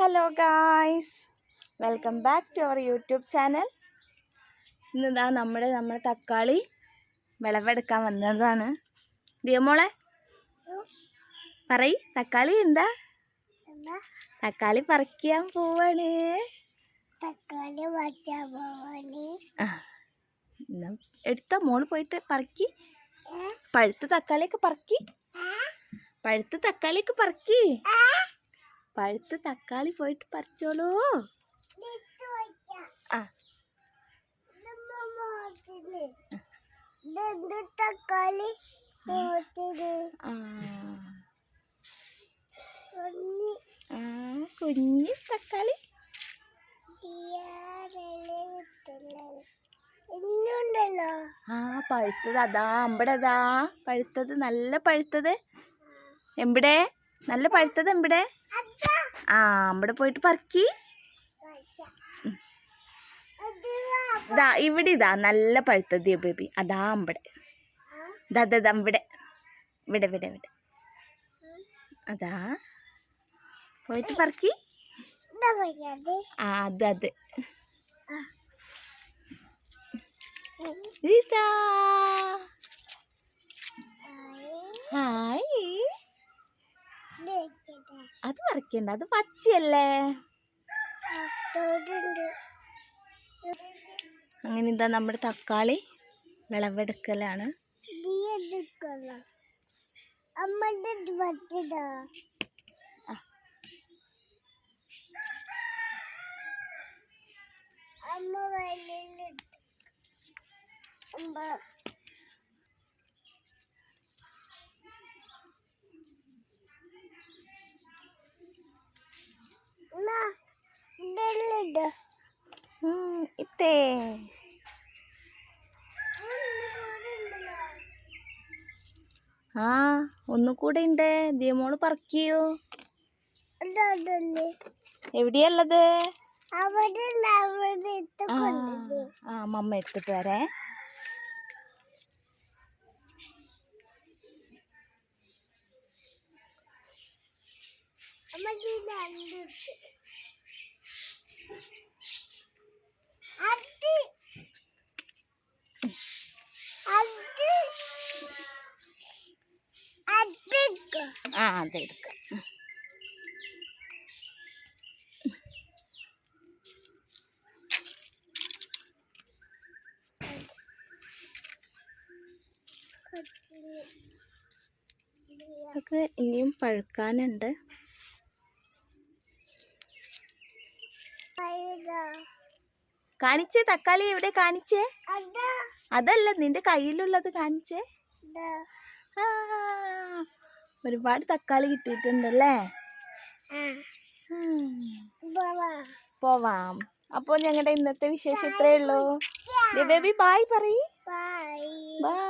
Hello guys, welcome back to our YouTube channel. ഇന്നിതാ നമ്മുടെ തക്കാളി വിളവെടുക്കാൻ വന്നതാണ്. ദിയമോളെ പറയ്, തക്കാളി എന്താ? തക്കാളി പറിക്കാൻ പോവാണ്. എടുത്ത മോള് പോയിട്ട് പറക്കി. പഴുത്ത തക്കാളിയൊക്കെ പറക്കി. പഴുത്ത തക്കാളി പോയിട്ട് പറിച്ചോളൂ. ആ തക്കാളി കുഞ്ഞി തക്കാളി പഴുത്തത് അതാ അമ്പടതാ. പഴുത്തത് നല്ല പഴുത്തത് എവിടെ? നല്ല പഴുത്തത് എവിടെ? അമ്പടെ പോയിട്ട് പറക്കി. ഇതാ ഇവിടെ, ഇതാ നല്ല പഴുത്തത് ബേബി. അതാ അമ്പടെ, ഇതാ ഇവിടെ ഇവിടെ ഇവിടെ ഇവിടെ അതാ പോയിട്ട് പറക്കി. അത് ഹായ്. അത് പറിക്കണ്ട, അത് പച്ചയല്ലേ. അങ്ങനെ ഇതാ നമ്മുടെ തക്കാളി വിളവെടുക്കലാണ്. ഇത്തേ ഒന്നുകൂടെ ഉണ്ട്. ദിയമോള് പറക്കിയോ? എവിടെയുള്ളത്? മമ്മ എടുത്തിട്ട് വരേ. അതെടുക്ക. അതൊക്കെ ഇനിയും പഴുക്കാനുണ്ട്. കാണിച്ചേ, തക്കാളി എവിടെ? കാണിച്ചേ. അതല്ല, നിന്റെ കയ്യിലുള്ളത് കാണിച്ചേ. ഒരുപാട് തക്കാളി കിട്ടിയിട്ടുണ്ടല്ലേ. പോവാം. അപ്പോൾ ഞങ്ങളുടെ ഇന്നത്തെ വിശേഷം ഇത്രയേ ഉള്ളൂ. ബേബി ബായ് പറയ്. ബൈ.